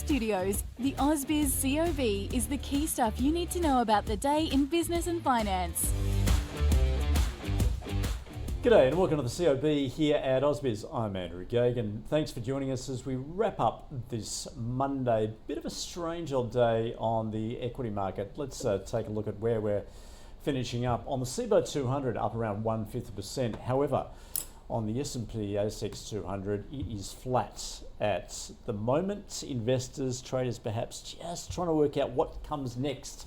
Studios, the AusBiz COB is the key stuff you need to know about the day in business and finance. G'day and welcome to the COB here at AusBiz. I'm Andrew Gagan. Thanks for joining us as we wrap up this Monday. Bit of a strange old day on the equity market. Let's take a look at where we're finishing up. On the CBO 200, up around 1/5%. However, on the S&P ASX 200, it is flat at the moment. Investors, traders perhaps just trying to work out what comes next.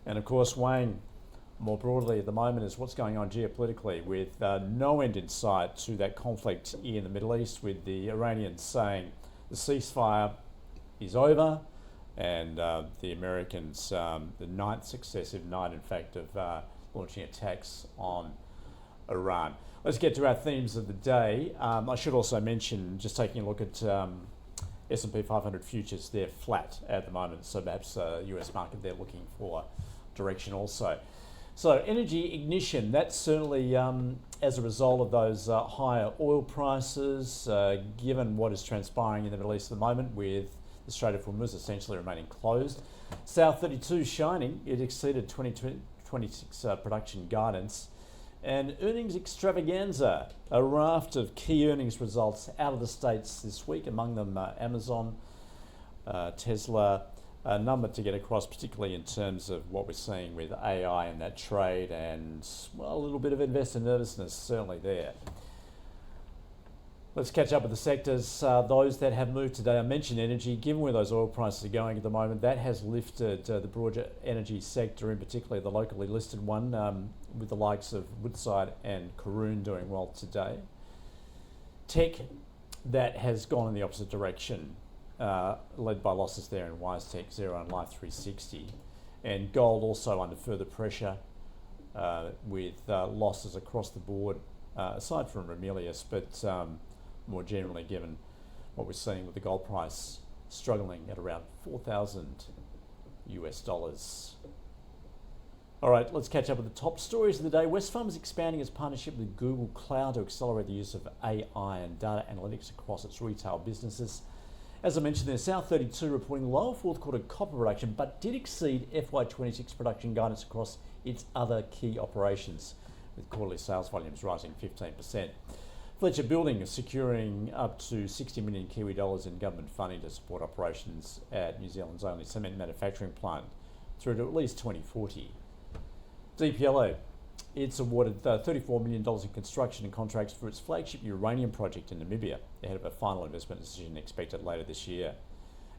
And of course, weighing more broadly at the moment is what's going on geopolitically, with no end in sight to that conflict in the Middle East, with the Iranians saying the ceasefire is over, and the Americans, the ninth successive night, in fact, of launching attacks on Iran. Let's get to our themes of the day. I should also mention, just taking a look at S&P 500 futures, they're flat at the moment, so perhaps US market, they're looking for direction also. So energy ignition, that's certainly as a result of those higher oil prices, given what is transpiring in the Middle East at the moment, with the Strait of Hormuz essentially remaining closed. South 32 shining, it exceeded 2026 production guidance. And earnings extravaganza, a raft of key earnings results out of the States this week, among them Amazon, Tesla, a number to get across, particularly in terms of what we're seeing with AI and that trade, and well, a little bit of investor nervousness certainly there. Let's catch up with the sectors, those that have moved today. I mentioned energy. Given where those oil prices are going at the moment, that has lifted the broader energy sector, in particular the locally listed one, with the likes of Woodside and Karoon doing well today. Tech, that has gone in the opposite direction, led by losses there in WiseTech, Xero and Life360. And gold also under further pressure, with losses across the board, aside from Ramelius, but more generally, given what we're seeing with the gold price struggling at around $4,000 US. All right, let's catch up with the top stories of the day. Wesfarmers expanding its partnership with Google Cloud to accelerate the use of AI and data analytics across its retail businesses. As I mentioned there, South 32 reporting lower fourth quarter copper production, but did exceed FY26 production guidance across its other key operations, with quarterly sales volumes rising 15%. Fletcher Building is securing up to 60 million Kiwi dollars in government funding to support operations at New Zealand's only cement manufacturing plant through to at least 2040. DPLO, it's awarded $34 million in construction and contracts for its flagship uranium project in Namibia, ahead of a final investment decision expected later this year.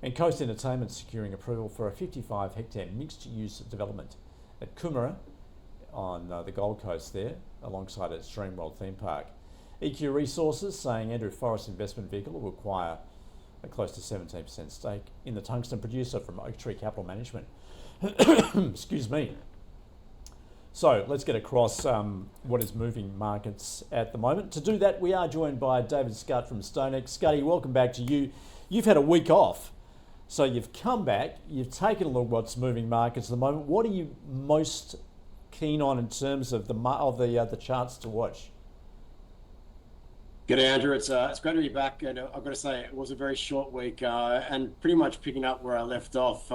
And Coast Entertainment securing approval for a 55-hectare mixed-use development at Coomera on the Gold Coast there, alongside its Dreamworld theme park. EQ Resources saying Andrew Forrest investment vehicle will acquire a close to 17% stake in the tungsten producer from Oaktree Capital Management. Excuse me. So let's get across what is moving markets at the moment. To do that, we are joined by David Scutt from StoneX. Scutty, welcome back to you. You've had a week off, so you've come back, you've taken a look at what's moving markets at the moment. What are you most keen on in terms of the charts to watch? G'day, Andrew. It's great to be back, and I've got to say it was a very short week, and pretty much picking up where I left off.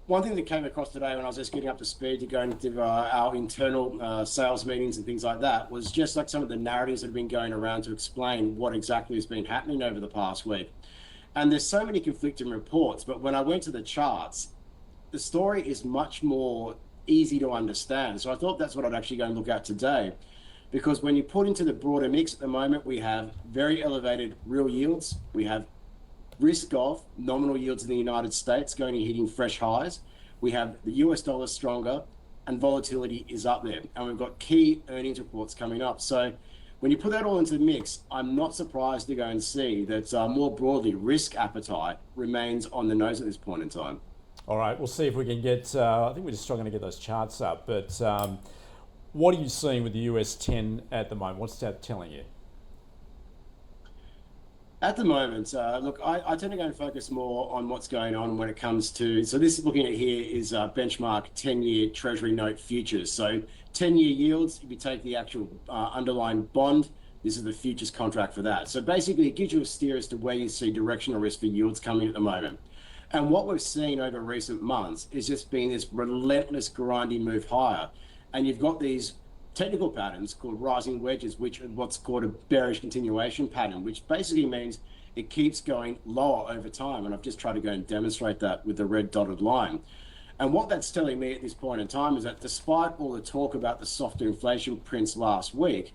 One thing that came across today when I was just getting up to speed to go into our internal sales meetings and things like that was just like some of the narratives that have been going around to explain what exactly has been happening over the past week. And there's so many conflicting reports, but when I went to the charts, the story is much more easy to understand. So I thought that's what I'd actually go and look at today. Because when you put into the broader mix at the moment, we have very elevated real yields. We have risk off nominal yields in the United States going and hitting fresh highs. We have the US dollar stronger and volatility is up there. And we've got key earnings reports coming up. So when you put that all into the mix, I'm not surprised to go and see that more broadly, risk appetite remains on the nose at this point in time. All right, we'll see if we can get, I think we're just struggling to get those charts up, but what are you seeing with the US 10 at the moment? What's that telling you? At the moment, look, I tend to go and focus more on what's going on when it comes to, so this looking at here is benchmark 10-year Treasury note futures. So 10-year yields, if you take the actual underlying bond, this is the futures contract for that. So basically it gives you a steer as to where you see directional risk for yields coming at the moment. And what we've seen over recent months is just been this relentless grinding move higher. And you've got these technical patterns called rising wedges, which are what's called a bearish continuation pattern, which basically means it keeps going lower over time. And I've just tried to go and demonstrate that with the red dotted line. And what that's telling me at this point in time is that despite all the talk about the softer inflation prints last week,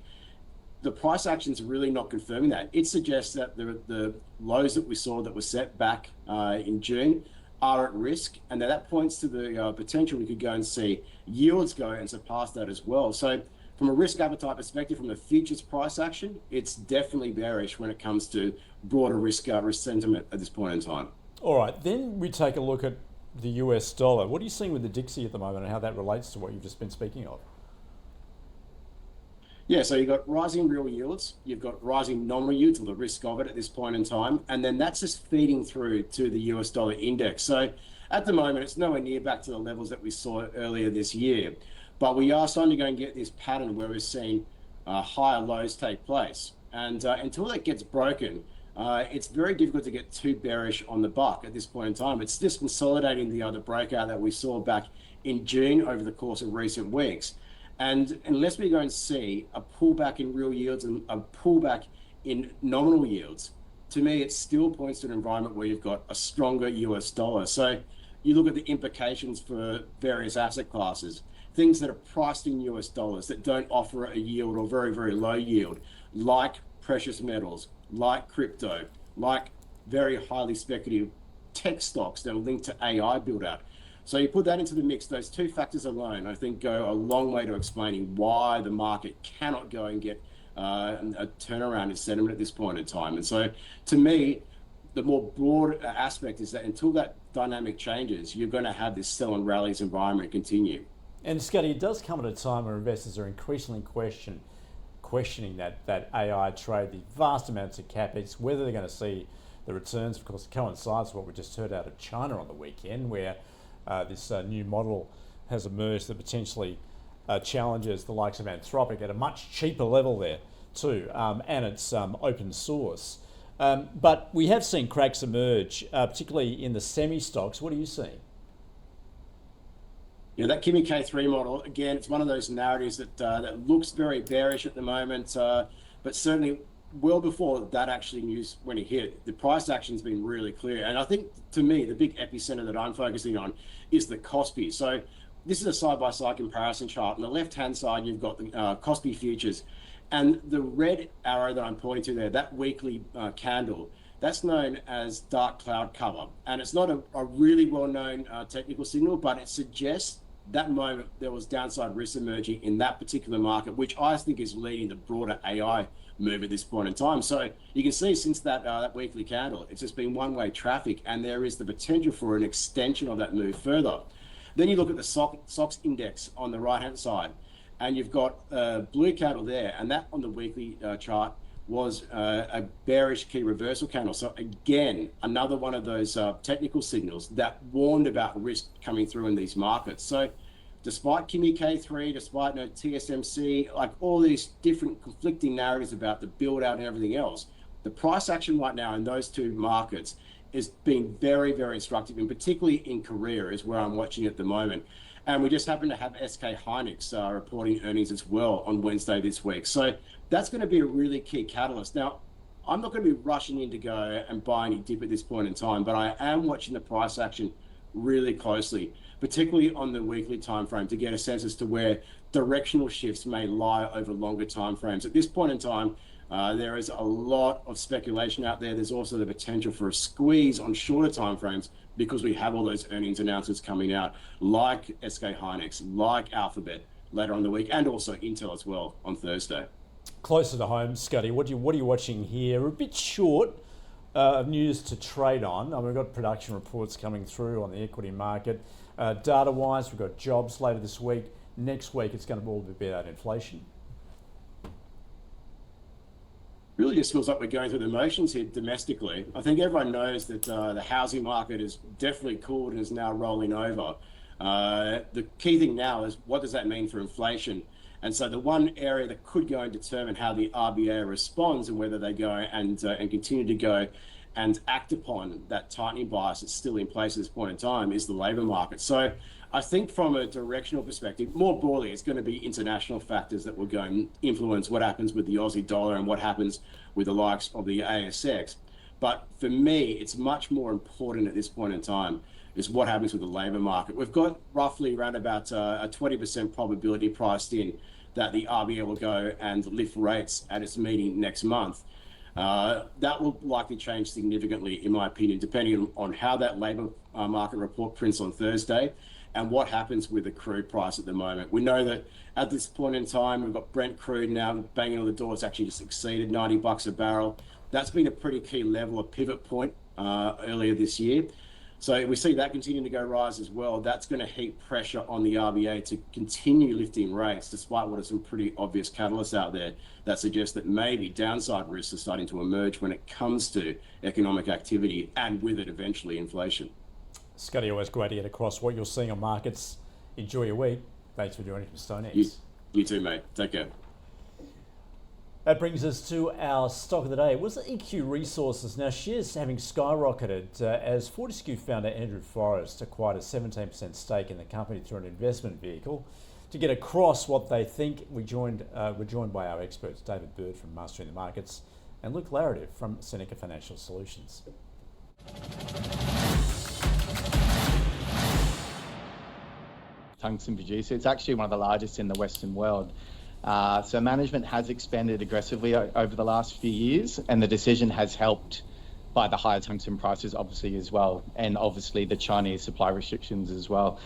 the price action's really not confirming that. It suggests that the lows that we saw that were set back in June are at risk, and that points to the potential we could go and see yields go and surpass that as well. So from a risk appetite perspective, from the futures price action, it's definitely bearish when it comes to broader risk sentiment at this point in time. All right, then we take a look at the US dollar. What are you seeing with the Dixie at the moment and how that relates to what you've just been speaking of? Yeah, so you've got rising real yields, you've got rising nominal yields, or the risk of it at this point in time, and then that's just feeding through to the US dollar index. So at the moment, it's nowhere near back to the levels that we saw earlier this year, but we are starting to go and get this pattern where we're seeing higher lows take place. And until that gets broken, it's very difficult to get too bearish on the buck at this point in time. It's just consolidating the other breakout that we saw back in June over the course of recent weeks. And unless we go and see a pullback in real yields and a pullback in nominal yields, to me, it still points to an environment where you've got a stronger US dollar. So you look at the implications for various asset classes, things that are priced in US dollars that don't offer a yield or very, very low yield, like precious metals, like crypto, like very highly speculative tech stocks that are linked to AI build out. So you put that into the mix, those two factors alone, I think, go a long way to explaining why the market cannot go and get a turnaround in sentiment at this point in time. And so to me, the more broad aspect is that until that dynamic changes, you're going to have this sell and rallies environment continue. And Scotty, it does come at a time where investors are increasingly questioning that AI trade, the vast amounts of capex, whether they're going to see the returns. Of course, it coincides with what we just heard out of China on the weekend, where this new model has emerged that potentially challenges the likes of Anthropic at a much cheaper level there too, and it's open source. But we have seen cracks emerge, particularly in the semi-stocks. What are you seeing? You know, that Kimi K3 model, again, it's one of those narratives that looks very bearish at the moment, but certainly well before that actually news when it hit, the price action's been really clear. And I think, to me, the big epicenter that I'm focusing on is the KOSPI. So this is a side-by-side comparison chart. On the left-hand side, you've got the KOSPI futures. And the red arrow that I'm pointing to there, that weekly candle, that's known as dark cloud cover. And it's not a really well-known technical signal, but it suggests that moment there was downside risk emerging in that particular market, which I think is leading the broader AI move at this point in time. So you can see since that weekly candle, it's just been one-way traffic, and there is the potential for an extension of that move further. Then you look at the SOX index on the right-hand side, and you've got a blue candle there, and that on the weekly chart was a bearish key reversal candle. So again, another one of those technical signals that warned about risk coming through in these markets. So despite Kimi K3, despite TSMC, like all these different conflicting narratives about the build out and everything else, the price action right now in those two markets is being very, very instructive, and particularly in Korea is where I'm watching at the moment. And we just happen to have SK Hynix reporting earnings as well on Wednesday this week. So that's going to be a really key catalyst. Now, I'm not going to be rushing in to go and buy any dip at this point in time, but I am watching the price action really closely, particularly on the weekly time frame, to get a sense as to where directional shifts may lie over longer time frames. At this point in time, there is a lot of speculation out there. There's also the potential for a squeeze on shorter time frames because we have all those earnings announcements coming out, like SK Hynix, like Alphabet later on the week, and also Intel as well on Thursday. Closer to home, Scotty, what are you watching here? We're a bit short of news to trade on. We've got production reports coming through on the equity market. Data-wise, we've got jobs later this week. Next week, it's going to all be about inflation. Really just feels like we're going through the motions here domestically. I think everyone knows that the housing market is definitely cooled and is now rolling over. The key thing now is, what does that mean for inflation? And so the one area that could go and determine how the RBA responds and whether they go and continue to go and act upon that tightening bias that's still in place at this point in time is the labour market. So I think from a directional perspective, more broadly, it's going to be international factors that will go and influence what happens with the Aussie dollar and what happens with the likes of the ASX. But for me, it's much more important at this point in time is what happens with the labour market. We've got roughly around about a 20% probability priced in that the RBA will go and lift rates at its meeting next month. That will likely change significantly, in my opinion, depending on how that labour market report prints on Thursday and what happens with the crude price at the moment. We know that at this point in time, we've got Brent crude now banging on the door. It's actually just exceeded $90 a barrel. That's been a pretty key level, a pivot point earlier this year. So we see that continuing to go rise as well. That's going to heap pressure on the RBA to continue lifting rates, despite what are some pretty obvious catalysts out there that suggest that maybe downside risks are starting to emerge when it comes to economic activity and with it eventually inflation. Scotty, always great to get across what you're seeing on markets. Enjoy your week. Thanks for joining us from StoneX. You too, mate. Take care. That brings us to our stock of the day. It was EQ Resources. Now, shares having skyrocketed as Fortescue founder Andrew Forrest acquired a 17% stake in the company through an investment vehicle. To get across what they think, we're joined by our experts, David Bird from Mastering the Markets and Luke Larrative from Seneca Financial Solutions. Tungsten producer. It's actually one of the largest in the Western world. So management has expanded aggressively over the last few years, and the decision has helped by the higher tungsten prices, obviously, as well, and obviously the Chinese supply restrictions as well.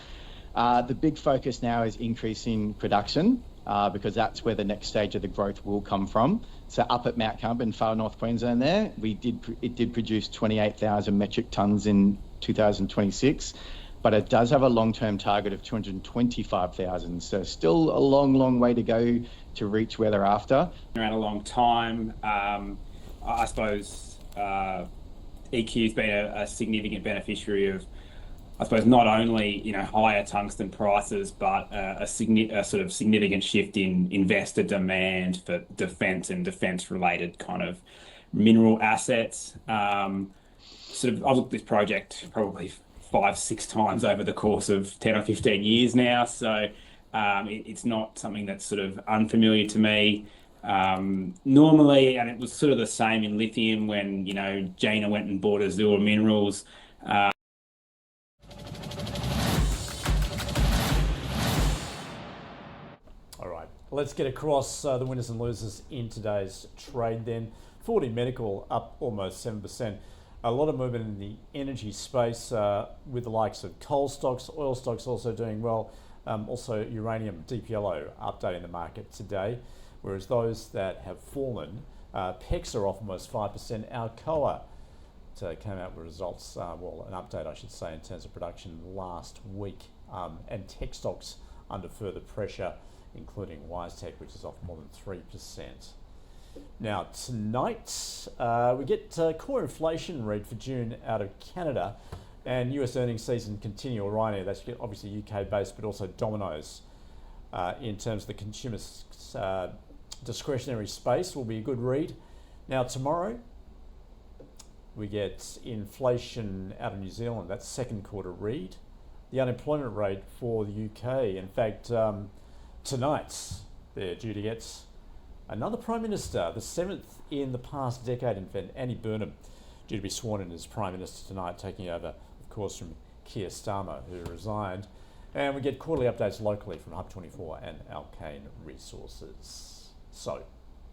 The big focus now is increasing production because that's where the next stage of the growth will come from. So up at Mount Cumber in far north Queensland there, it did produce 28,000 metric tonnes in 2026. But it does have a long-term target of 225,000. So still a long, long way to go to reach where they're after. Around a long time. I suppose EQ's been a significant beneficiary of, I suppose, not only higher tungsten prices, but a sort of significant shift in investor demand for defence and defence-related kind of mineral assets. I've looked at this project probably 5-6 times over the course of 10 or 15 years now, so it's not something that's sort of unfamiliar to me. Normally, and it was sort of the same in lithium when Gina went and bought Azure Minerals. All right, let's get across the winners and losers in today's trade then. 4D Medical up almost 7%. A lot of movement in the energy space with the likes of coal stocks, oil stocks also doing well. Also uranium, DPLO updating the market today. Whereas those that have fallen, PEX are off almost 5%. Alcoa came out with results, an update I should say, in terms of production last week. And tech stocks under further pressure, including WiseTech, which is off more than 3%. Now tonight we get core inflation read for June out of Canada, and US earnings season continue. Ryanair, that's obviously UK based, but also Domino's in terms of the consumer discretionary space will be a good read. Now tomorrow we get inflation out of New Zealand, that's second quarter read. The unemployment rate for the UK, in fact tonight they're due to get another Prime Minister, the 7th in the past decade, in fact, Andy Burnham, due to be sworn in as Prime Minister tonight, taking over, of course, from Keir Starmer, who resigned. And we get quarterly updates locally from Hub24 and Alkane Resources. So,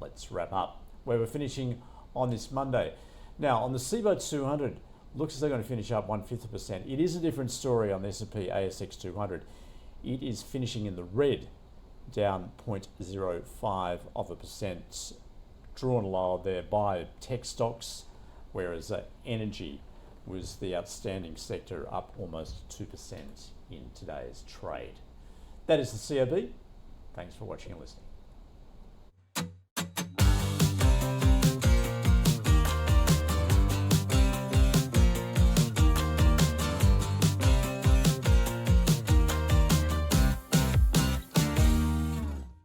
let's wrap up where we're finishing on this Monday. Now, on the CBOT 200, looks as though they're going to finish up 0.1%. It is a different story on the S&P ASX 200. It is finishing in the red, down 0.05%, drawn lower there by tech stocks, whereas energy was the outstanding sector, up almost 2% in today's trade. That is the COB. Thanks for watching and listening.